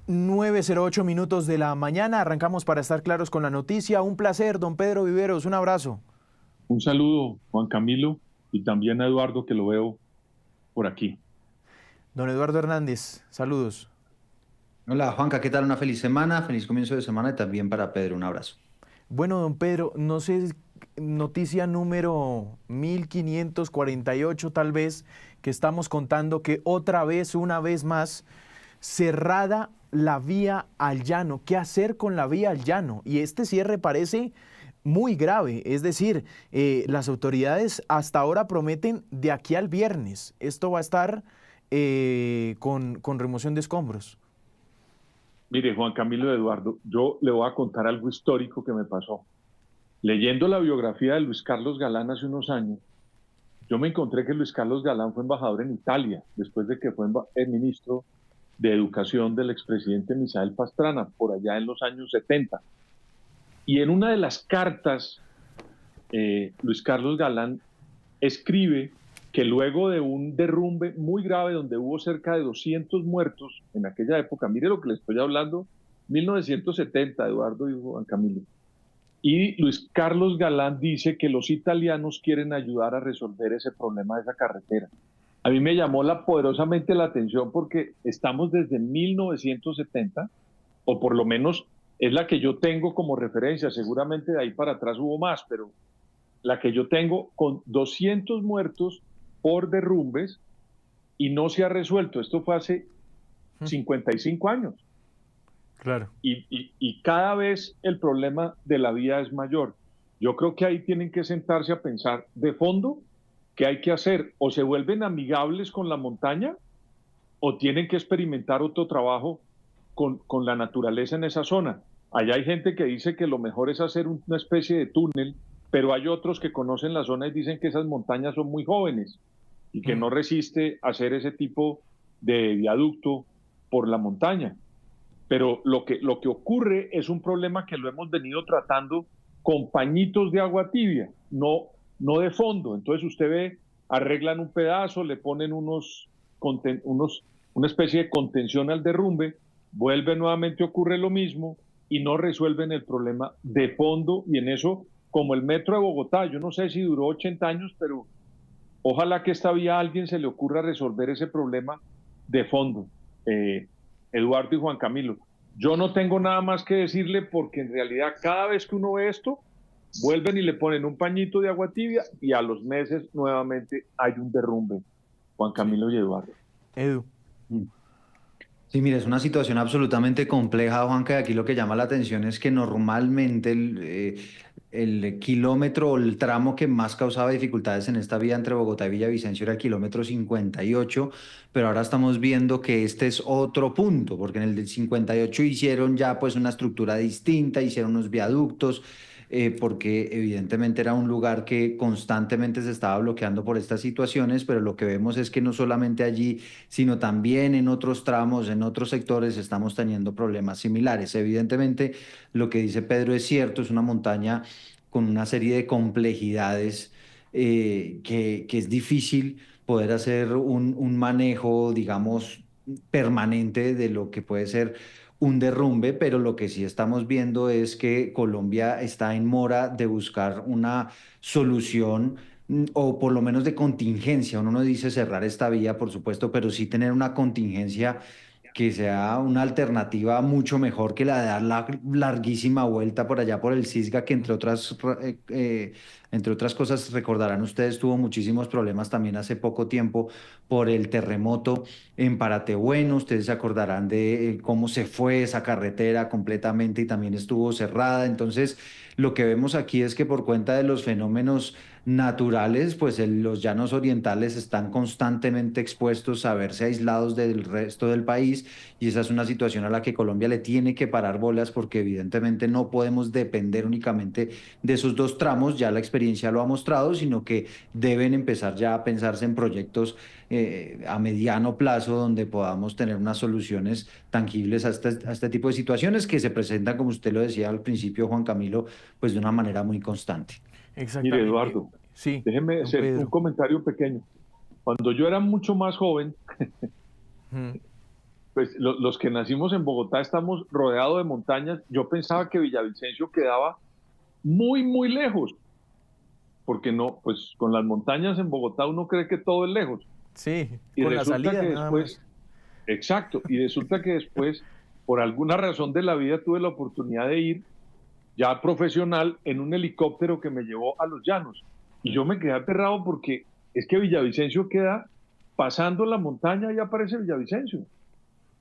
9:08 de la mañana, arrancamos para estar claros con la noticia. Un placer, don Pedro Viveros, un abrazo. Un saludo, Juan Camilo, y también a Eduardo, que lo veo por aquí. Don Eduardo Hernández, saludos. Hola Juanca, ¿qué tal? Una feliz semana, feliz comienzo de semana y también para Pedro un abrazo. Bueno, don Pedro, no sé, noticia número 1548 tal vez, que estamos contando que otra vez, una vez más, cerrada la vía al llano. ¿Qué hacer con la vía al llano? Y este cierre parece muy grave, es decir, las autoridades hasta ahora prometen de aquí al viernes. Esto va a estar con remoción de escombros. Mire, Juan Camilo y Eduardo, yo le voy a contar algo histórico que me pasó. Leyendo la biografía de Luis Carlos Galán hace unos años, yo me encontré que Luis Carlos Galán fue embajador en Italia, después de que fue el ministro de Educación del expresidente Misael Pastrana, por allá en los años 70. Y en una de las cartas, Luis Carlos Galán escribe que luego de un derrumbe muy grave donde hubo cerca de 200 muertos en aquella época, mire lo que le estoy hablando, 1970, Eduardo y Juan Camilo, y Luis Carlos Galán dice que los italianos quieren ayudar a resolver ese problema de esa carretera. A mí me llamó poderosamente la atención porque estamos desde 1970, o por lo menos es la que yo tengo como referencia, seguramente de ahí para atrás hubo más, pero la que yo tengo con 200 muertos por derrumbes y no se ha resuelto. Esto fue hace 55 años. Claro. Y cada vez el problema de la vía es mayor. Yo creo que ahí tienen que sentarse a pensar de fondo qué hay que hacer. O se vuelven amigables con la montaña o tienen que experimentar otro trabajo con la naturaleza en esa zona. Allá hay gente que dice que lo mejor es hacer una especie de túnel, pero hay otros que conocen la zona y dicen que esas montañas son muy jóvenes y que no resiste hacer ese tipo de viaducto por la montaña. Pero lo que ocurre es un problema que lo hemos venido tratando con pañitos de agua tibia, no de fondo. Entonces usted ve, arreglan un pedazo, le ponen una especie de contención al derrumbe, vuelve nuevamente, ocurre lo mismo y no resuelven el problema de fondo. Y en eso, como el metro de Bogotá, yo no sé si duró 80 años, pero ojalá que esta vía a alguien se le ocurra resolver ese problema de fondo. Eduardo y Juan Camilo, yo no tengo nada más que decirle porque en realidad cada vez que uno ve esto, vuelven y le ponen un pañito de agua tibia y a los meses nuevamente hay un derrumbe. Juan Camilo y Eduardo. Edu. Sí, mire, es una situación absolutamente compleja, Juanca, y aquí lo que llama la atención es que normalmente el kilómetro o el tramo que más causaba dificultades en esta vía entre Bogotá y Villavicencio era el kilómetro 58, pero ahora estamos viendo que este es otro punto, porque en el del 58 hicieron ya pues una estructura distinta, hicieron unos viaductos, porque evidentemente era un lugar que constantemente se estaba bloqueando por estas situaciones, pero lo que vemos es que no solamente allí, sino también en otros tramos, en otros sectores, estamos teniendo problemas similares. Evidentemente, lo que dice Pedro es cierto, es una montaña con una serie de complejidades que es difícil poder hacer un manejo, digamos, permanente de lo que puede ser un derrumbe, pero lo que sí estamos viendo es que Colombia está en mora de buscar una solución o por lo menos de contingencia. Uno no dice cerrar esta vía, por supuesto, pero sí tener una contingencia que sea una alternativa mucho mejor que la de dar la larguísima vuelta por allá por el Cisga, que entre otras cosas, recordarán ustedes, tuvo muchísimos problemas también hace poco tiempo por el terremoto en Paratebueno. Ustedes se acordarán de cómo se fue esa carretera completamente y también estuvo cerrada. Entonces, lo que vemos aquí es que por cuenta de los fenómenos naturales, pues los llanos orientales están constantemente expuestos a verse aislados del resto del país, y esa es una situación a la que Colombia le tiene que parar bolas porque evidentemente no podemos depender únicamente de esos dos tramos, ya la experiencia lo ha mostrado, sino que deben empezar ya a pensarse en proyectos a mediano plazo donde podamos tener unas soluciones tangibles a este tipo de situaciones que se presentan, como usted lo decía al principio, Juan Camilo, pues de una manera muy constante. Mire, Exactamente. Eduardo, Sí, déjeme don hacer un Pedro. comentario pequeño. Cuando yo era mucho más joven, Pues los que nacimos en Bogotá estamos rodeados de montañas. Yo pensaba que Villavicencio quedaba muy, muy lejos, porque no, pues con las montañas en Bogotá uno cree que todo es lejos. Sí, Y con la resulta salida que nada más. después, exacto, y resulta que después, por alguna razón de la vida, tuve la oportunidad de ir ya profesional en un helicóptero que me llevó a los llanos. Y yo me quedé aterrado porque es que Villavicencio queda pasando la montaña y aparece Villavicencio.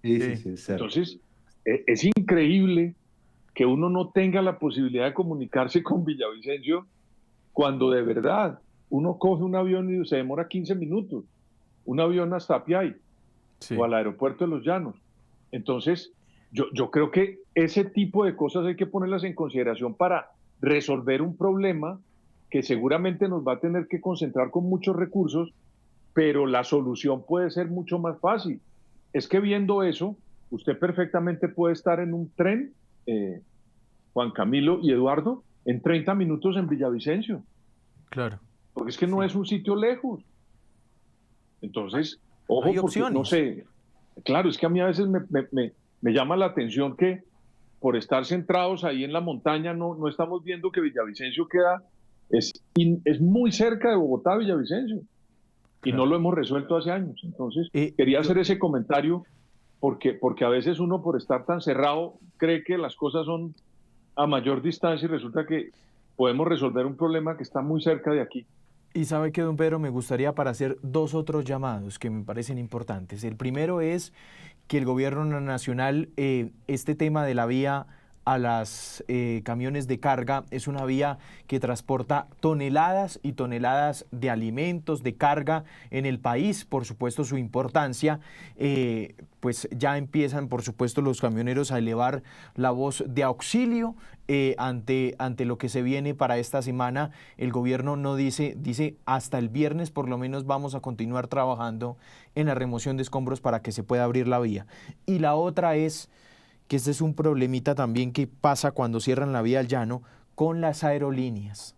Sí, sí, Sí. sí, es cerca. Entonces, es increíble que uno no tenga la posibilidad de comunicarse con Villavicencio cuando de verdad uno coge un avión y se demora 15 minutos, un avión hasta Apiay o Sí. al aeropuerto de Los Llanos. Entonces, yo creo que ese tipo de cosas hay que ponerlas en consideración para resolver un problema que seguramente nos va a tener que concentrar con muchos recursos, pero la solución puede ser mucho más fácil. Es que viendo eso, usted perfectamente puede estar en un tren, eh, Juan Camilo y Eduardo, en 30 minutos en Villavicencio, Claro. porque es que no Sí. es un sitio lejos. Entonces, Hay ojo, porque no opciones. sé, claro, es que a mí a veces me llama la atención que por estar centrados ahí en la montaña no estamos viendo que Villavicencio queda, es muy cerca de Bogotá, Villavicencio, y no Claro. lo hemos resuelto hace años. Entonces, quería Yo, hacer ese comentario porque a veces uno por estar tan cerrado cree que las cosas son a mayor distancia y resulta que podemos resolver un problema que está muy cerca de aquí. y sabe que, don Pedro, me gustaría para hacer dos otros llamados que me parecen importantes. El primero es que el gobierno nacional, este tema de la vía a las camiones de carga es una vía que transporta toneladas y toneladas de alimentos, de carga en el país, por supuesto su importancia, pues ya empiezan por supuesto los camioneros a elevar la voz de auxilio ante lo que se viene para esta semana. El gobierno no dice hasta el viernes por lo menos vamos a continuar trabajando en la remoción de escombros para que se pueda abrir la vía. Y la otra es que este es un problemita también que pasa cuando cierran la vía al llano con las aerolíneas,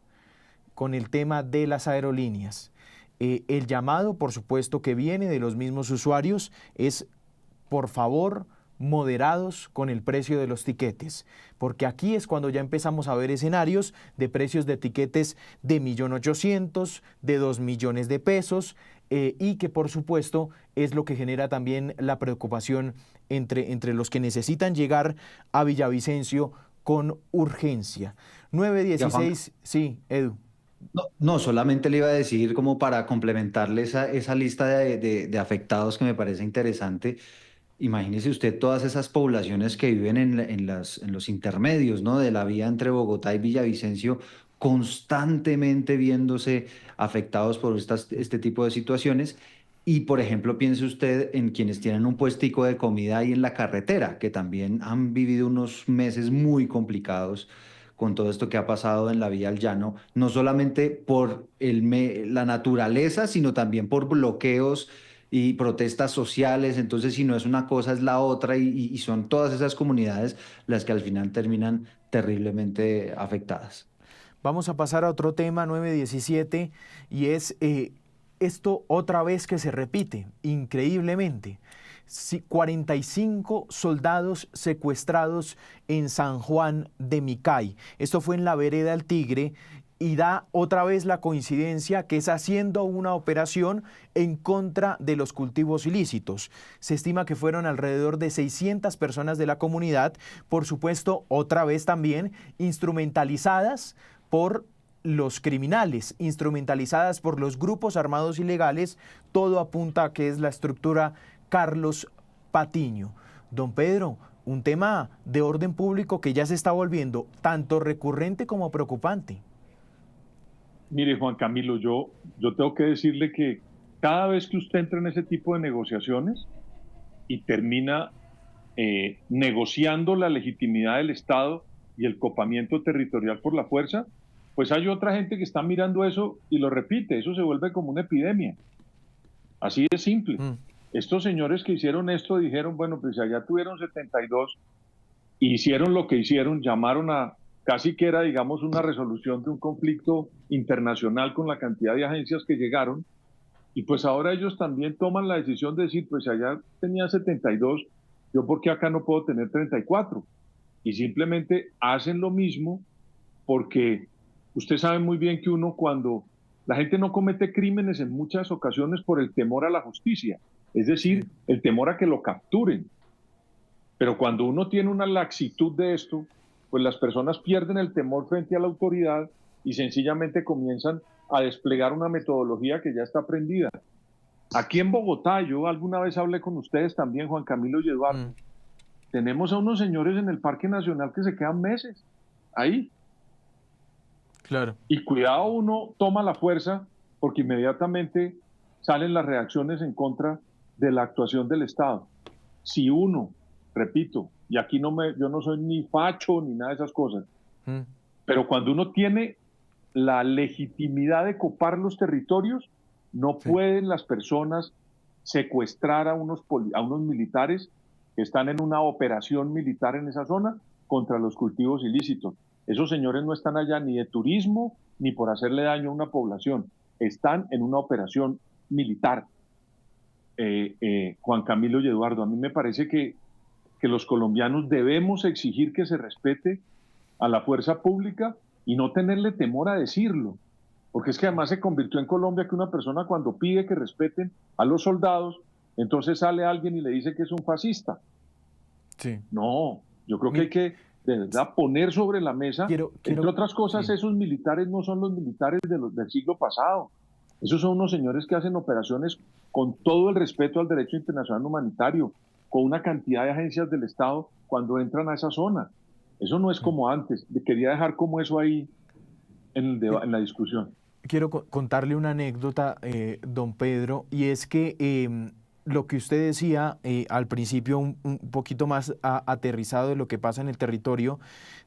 con el tema de las aerolíneas. El llamado, por supuesto, que viene de los mismos usuarios es, por favor, moderados con el precio de los tiquetes, porque aquí es cuando ya empezamos a ver escenarios de precios de tiquetes de 1.800.000, de 2 millones de pesos, y que por supuesto es lo que genera también la preocupación entre los que necesitan llegar a Villavicencio con urgencia. Ya, Juan, 9:16, sí, Edu. no, no, solamente le iba a decir como para complementarle esa lista de afectados que me parece interesante. Imagínese usted todas esas poblaciones que viven en los intermedios, ¿no? De la vía entre Bogotá y Villavicencio, constantemente viéndose afectados por este tipo de situaciones. Y, por ejemplo, piense usted en quienes tienen un puestico de comida ahí en la carretera, que también han vivido unos meses muy complicados con todo esto que ha pasado en la vía al llano, no solamente por la naturaleza, sino también por bloqueos y protestas sociales. Entonces, si no es una cosa, es la otra, y son todas esas comunidades las que al final terminan terriblemente afectadas. Vamos a pasar a otro tema, 9:17, y es esto otra vez que se repite, increíblemente. 45 soldados secuestrados en San Juan de Micay. Esto fue en la vereda del Tigre y da otra vez la coincidencia que es haciendo una operación en contra de los cultivos ilícitos. Se estima que fueron alrededor de 600 personas de la comunidad, por supuesto, otra vez también instrumentalizadas por los criminales, instrumentalizadas por los grupos armados ilegales. Todo apunta a que es la estructura Carlos Patiño. Don Pedro, un tema de orden público que ya se está volviendo tanto recurrente como preocupante. Mire, Juan Camilo, yo tengo que decirle que cada vez que usted entra en ese tipo de negociaciones y termina negociando la legitimidad del Estado y el copamiento territorial por la fuerza, pues hay otra gente que está mirando eso y lo repite, eso se vuelve como una epidemia. Así de simple. Mm. Estos señores que hicieron esto dijeron, bueno, pues allá tuvieron 72, hicieron lo que hicieron, llamaron a casi que era, digamos, una resolución de un conflicto internacional con la cantidad de agencias que llegaron, y pues ahora ellos también toman la decisión de decir, pues allá tenía 72, yo por qué acá no puedo tener 34. Y simplemente hacen lo mismo porque usted sabe muy bien que uno cuando la gente no comete crímenes en muchas ocasiones por el temor a la justicia, es Sí. decir, el temor a que lo capturen. Pero cuando uno tiene una laxitud de esto, pues las personas pierden el temor frente a la autoridad y sencillamente comienzan a desplegar una metodología que ya está aprendida. Aquí en Bogotá, yo alguna vez hablé con ustedes también, Juan Camilo y Eduardo, Mm, tenemos a unos señores en el Parque Nacional que se quedan meses ahí. claro. Y cuidado, uno toma la fuerza porque inmediatamente salen las reacciones en contra de la actuación del Estado. Si uno, repito, y aquí yo no soy ni facho ni nada de esas cosas, Mm, pero cuando uno tiene la legitimidad de copar los territorios, no sí. pueden las personas secuestrar a unos militares que están en una operación militar en esa zona contra los cultivos ilícitos. Esos señores no están allá ni de turismo ni por hacerle daño a una población, están en una operación militar. Juan Camilo y Eduardo, a mí me parece que los colombianos debemos exigir que se respete a la fuerza pública y no tenerle temor a decirlo. Porque es que además se convirtió en Colombia que una persona cuando pide que respeten a los soldados, entonces sale alguien y le dice que es un fascista. Sí. No, yo creo que hay Mire, que de verdad poner sobre la mesa, entre otras cosas, sí. esos militares no son los militares del siglo pasado. Esos son unos señores que hacen operaciones con todo el respeto al derecho internacional humanitario, con una cantidad de agencias del Estado cuando entran a esa zona. Eso no es Mm. como antes. Quería dejar como eso ahí Mire, en la discusión. quiero contarle una anécdota, don Pedro, y es que lo que usted decía al principio, un poquito más aterrizado de lo que pasa en el territorio,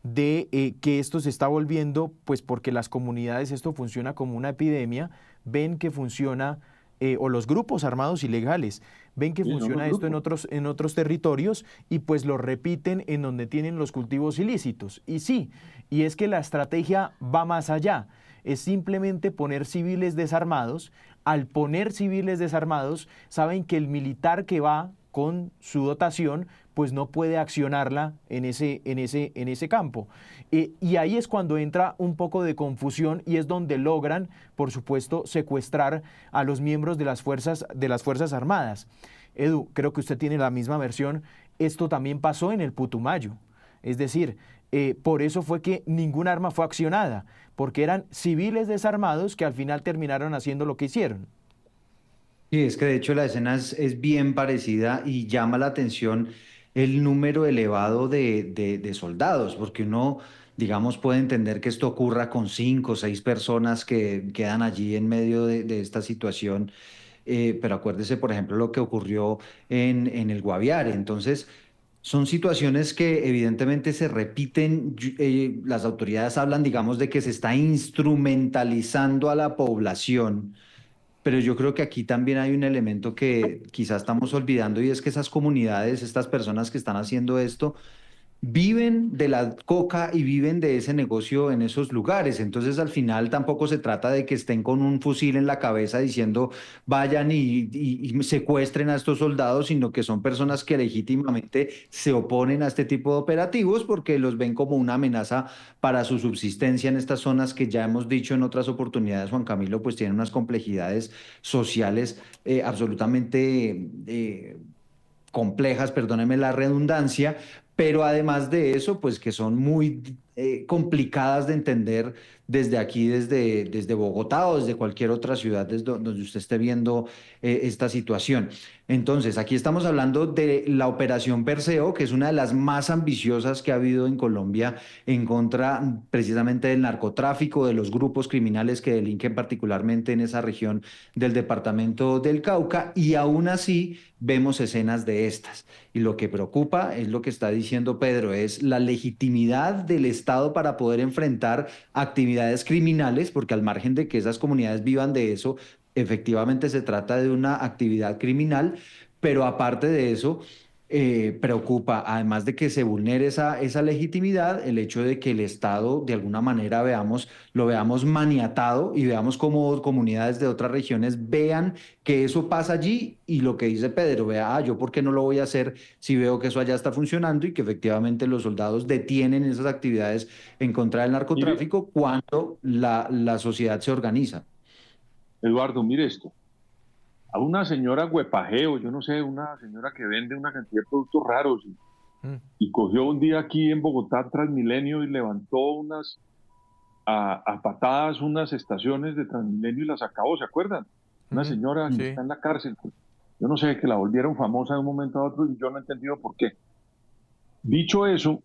de que esto se está volviendo, pues porque las comunidades, esto funciona como una epidemia, ven que funciona, o los grupos armados ilegales, ven que Sí, son los funciona esto grupos. en otros territorios y pues lo repiten en donde tienen los cultivos ilícitos. Y sí, y es que la estrategia va más allá, es simplemente poner civiles desarmados. Al poner civiles desarmados, saben que el militar que va con su dotación, pues no puede accionarla en ese campo. Y ahí es cuando entra un poco de confusión y es donde logran, por supuesto, secuestrar a los miembros de las fuerzas armadas. Edu, creo que usted tiene la misma versión. Esto también pasó en el Putumayo. Es decir, por eso fue que ningún arma fue accionada, porque eran civiles desarmados que al final terminaron haciendo lo que hicieron. Sí, es que de hecho la escena es bien parecida y llama la atención el número elevado de soldados, porque uno, digamos, puede entender que esto ocurra con 5 o 6 personas que quedan allí en medio de esta situación, pero acuérdese, por ejemplo, lo que ocurrió en el Guaviare. Entonces, son situaciones que evidentemente se repiten. Las autoridades hablan, digamos, de que se está instrumentalizando a la población, pero yo creo que aquí también hay un elemento que quizás estamos olvidando y es que esas comunidades, estas personas que están haciendo esto, viven de la coca y viven de ese negocio en esos lugares. Entonces, al final tampoco se trata de que estén con un fusil en la cabeza diciendo vayan y secuestren a estos soldados, sino que son personas que legítimamente se oponen a este tipo de operativos porque los ven como una amenaza para su subsistencia en estas zonas que ya hemos dicho en otras oportunidades, Juan Camilo, pues tienen unas complejidades sociales absolutamente complejas, perdóneme la redundancia, pero además de eso, pues que son muy complicadas de entender desde aquí, desde Bogotá o desde cualquier otra ciudad desde donde usted esté viendo esta situación. Entonces, aquí estamos hablando de la Operación Perseo, que es una de las más ambiciosas que ha habido en Colombia en contra precisamente del narcotráfico, de los grupos criminales que delinquen particularmente en esa región del departamento del Cauca, y aún así vemos escenas de estas. Y lo que preocupa es lo que está diciendo Pedro, es la legitimidad del Estado para poder enfrentar actividades criminales, porque al margen de que esas comunidades vivan de eso, efectivamente se trata de una actividad criminal, pero aparte de eso, preocupa, además de que se vulnere esa legitimidad, el hecho de que el Estado de alguna manera lo veamos maniatado y veamos como comunidades de otras regiones vean que eso pasa allí y lo que dice Pedro, vea, yo por qué no lo voy a hacer si veo que eso allá está funcionando y que efectivamente los soldados detienen esas actividades en contra del Mire, narcotráfico cuando la sociedad se organiza. Eduardo, mire esto. A una señora huepajeo, yo no sé, una señora que vende una cantidad de productos raros Mm, y cogió un día aquí en Bogotá Transmilenio y levantó a patadas unas estaciones de Transmilenio y las acabó, ¿se acuerdan? Una ujú, señora que sí. está en la cárcel. Yo no sé, que la volvieron famosa de un momento a otro y yo no he entendido por qué. Dicho eso,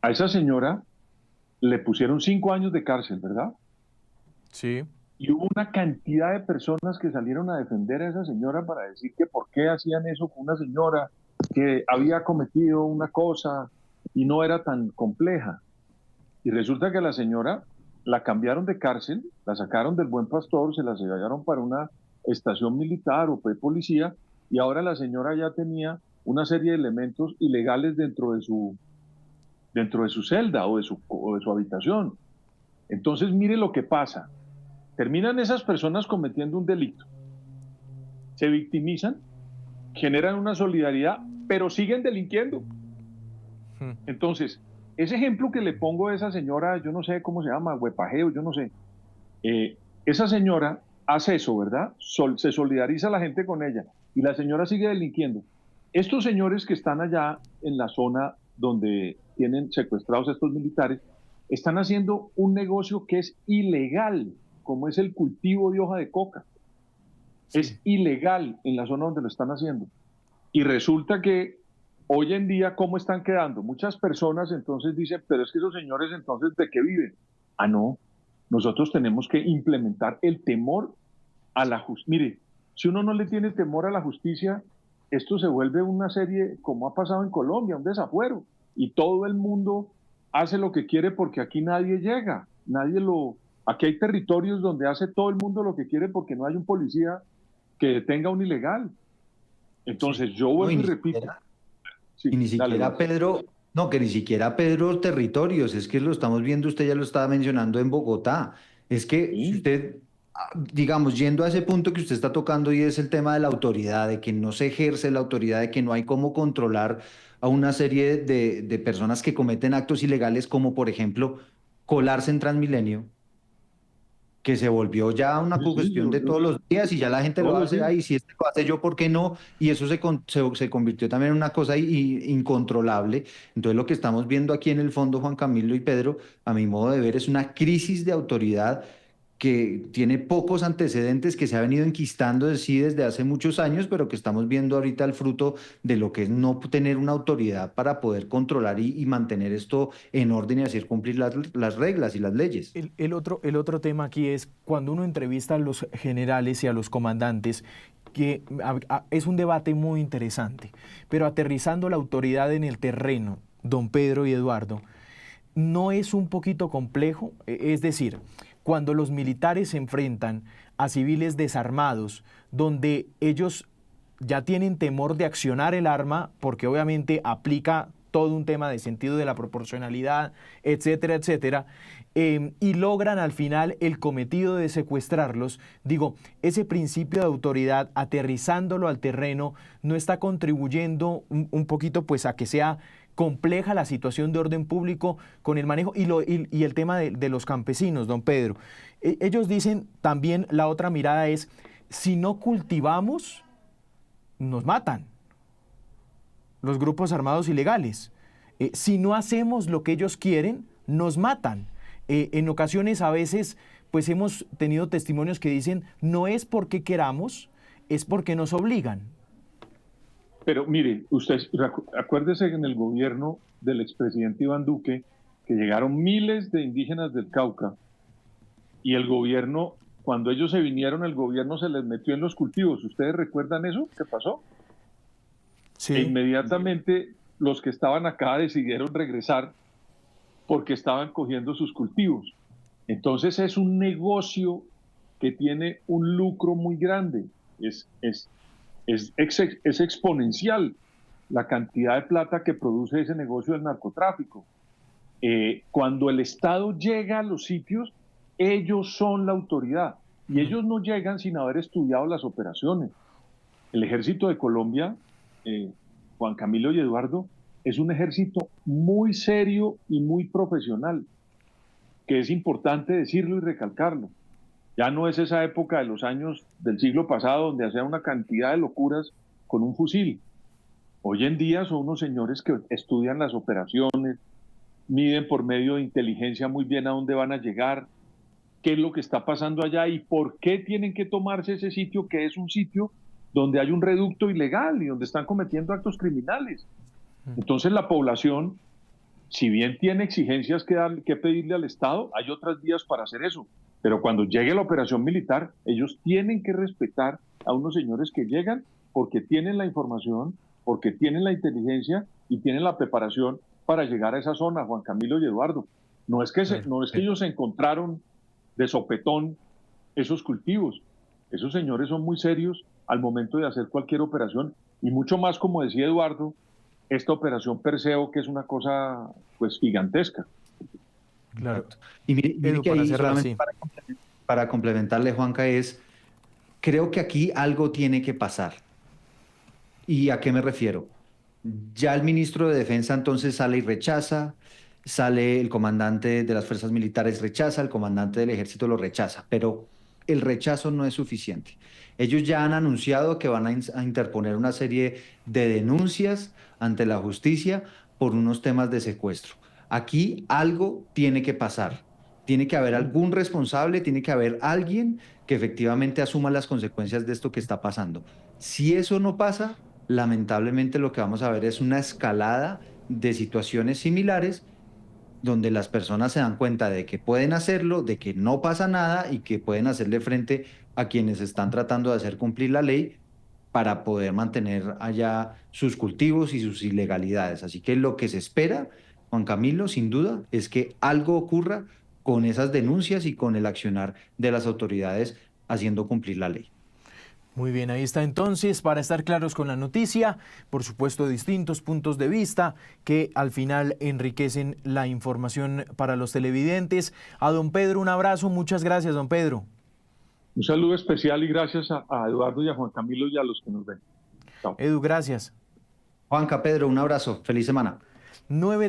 a esa señora le pusieron 5 años de cárcel, ¿verdad? Sí. Y hubo una cantidad de personas que salieron a defender a esa señora para decir que por qué hacían eso con una señora que había cometido una cosa y no era tan compleja. Y resulta que a la señora la cambiaron de cárcel, la sacaron del Buen Pastor, se la llevaron para una estación militar o policía, y ahora la señora ya tenía una serie de elementos ilegales dentro de su celda o de su habitación. Entonces, mire lo que pasa. Terminan esas personas cometiendo un delito, se victimizan, generan una solidaridad, pero siguen delinquiendo. Mm, Entonces, ese ejemplo que le pongo a esa señora, yo no sé cómo se llama, huepajeo, yo no sé, esa señora hace eso, ¿verdad? Se solidariza la gente con ella y la señora sigue delinquiendo. Estos señores que están allá en la zona donde tienen secuestrados a estos militares, están haciendo un negocio que es ilegal, como es el cultivo de hoja de coca. sí. Es ilegal en la zona donde lo están haciendo. Y resulta que hoy en día, ¿cómo están quedando? Muchas personas entonces dicen, pero es que esos señores entonces, ¿de qué viven? Ah, no, nosotros tenemos que implementar el temor a la justicia. Mire, si uno no le tiene temor a la justicia, esto se vuelve una serie, como ha pasado en Colombia, un desafuero. Y todo el mundo hace lo que quiere porque aquí nadie llega, nadie lo... Aquí hay territorios donde hace todo el mundo lo que quiere porque no hay un policía que detenga a un ilegal. Sí. Entonces yo No, vuelvo y repito, y sí, ni dale, siquiera Eduardo. Pedro, no, que ni siquiera Pedro territorios, es que lo estamos viendo, usted ya lo estaba mencionando en Bogotá. Es que si Sí, usted, digamos, yendo a ese punto que usted está tocando y es el tema de la autoridad, de que no se ejerce la autoridad, de que no hay cómo controlar a una serie de personas que cometen actos ilegales, como por ejemplo colarse en Transmilenio, que se volvió ya una sí, sí, cuestión de todos los días y ya la gente lo todos los hace, días. ay, si este lo hace yo, ¿por qué no? Y eso se convirtió también en una cosa incontrolable. Entonces lo que estamos viendo aquí en el fondo, Juan Camilo y Pedro, a mi modo de ver, es una crisis de autoridad que tiene pocos antecedentes, que se ha venido enquistando de sí desde hace muchos años, pero que estamos viendo ahorita el fruto de lo que es no tener una autoridad para poder controlar y mantener esto en orden y hacer cumplir las reglas y las leyes. El otro tema aquí es cuando uno entrevista a los generales y a los comandantes, que es un debate muy interesante, pero aterrizando la autoridad en el terreno, don Pedro y Eduardo, ¿no es un poquito complejo? Es decir, cuando los militares se enfrentan a civiles desarmados, donde ellos ya tienen temor de accionar el arma, porque obviamente aplica todo un tema de sentido de la proporcionalidad, etcétera, etcétera, y logran al final el cometido de secuestrarlos, digo, ese principio de autoridad, aterrizándolo al terreno, no está contribuyendo un poquito pues a que sea compleja la situación de orden público con el manejo y el tema de los campesinos, don Pedro. Ellos dicen también, la otra mirada es, si no cultivamos, nos matan los grupos armados ilegales. Si no hacemos lo que ellos quieren, nos matan. En ocasiones a veces pues hemos tenido testimonios que dicen, no es porque queramos, es porque nos obligan. Pero mire, usted acuérdese que en el gobierno del expresidente Iván Duque, que llegaron miles de indígenas del Cauca, y el gobierno, cuando ellos se vinieron, el gobierno se les metió en los cultivos. ¿Ustedes recuerdan eso? ¿Qué pasó? E Sí, inmediatamente los que estaban acá decidieron regresar porque estaban cogiendo sus cultivos. Entonces es un negocio que tiene un lucro muy grande, es exponencial. la cantidad de plata que produce ese negocio del narcotráfico. Cuando el Estado llega a los sitios, ellos son la autoridad y ellos no llegan sin haber estudiado las operaciones. El ejército de Colombia, Juan Camilo y Eduardo, es un ejército muy serio y muy profesional, que es importante decirlo y recalcarlo. Ya no es esa época de los años del siglo pasado donde hacían una cantidad de locuras con un fusil. Hoy en día son unos señores que estudian las operaciones, miden por medio de inteligencia muy bien a dónde van a llegar, qué es lo que está pasando allá y por qué tienen que tomarse ese sitio, que es un sitio donde hay un reducto ilegal y donde están cometiendo actos criminales. Entonces la población, si bien tiene exigencias que pedirle al Estado, hay otras vías para hacer eso. Pero cuando llegue la operación militar, ellos tienen que respetar a unos señores que llegan porque tienen la información, porque tienen la inteligencia y tienen la preparación para llegar a esa zona, Juan Camilo y Eduardo. No es que ellos se encontraron de sopetón esos cultivos. Esos señores son muy serios al momento de hacer cualquier operación y mucho más, como decía Eduardo, esta operación Perseo, que es una cosa pues gigantesca. Claro. Y mire Edu, que para ahí, cerrar, solamente sí. para complementarle, Juanca, creo que aquí algo tiene que pasar. ¿Y a qué me refiero? Ya el ministro de Defensa entonces sale y rechaza, sale el comandante de las fuerzas militares rechaza, el comandante del ejército lo rechaza, pero el rechazo no es suficiente. Ellos ya han anunciado que van a interponer una serie de denuncias ante la justicia por unos temas de secuestro. Aquí algo tiene que pasar. Tiene que haber algún responsable, tiene que haber alguien que efectivamente asuma las consecuencias de esto que está pasando. Si eso no pasa, lamentablemente lo que vamos a ver es una escalada de situaciones similares donde las personas se dan cuenta de que pueden hacerlo, de que no pasa nada y que pueden hacerle frente a quienes están tratando de hacer cumplir la ley para poder mantener allá sus cultivos y sus ilegalidades. Así que lo que se espera, Juan Camilo, sin duda, es que algo ocurra con esas denuncias y con el accionar de las autoridades haciendo cumplir la ley. Muy bien, ahí está entonces, para estar claros con la noticia, por supuesto distintos puntos de vista que al final enriquecen la información para los televidentes. A don Pedro un abrazo, muchas gracias don Pedro. Un saludo especial y gracias a Eduardo y a Juan Camilo y a los que nos ven. Chao. Edu, gracias. Juanca, Pedro, un abrazo, feliz semana. 9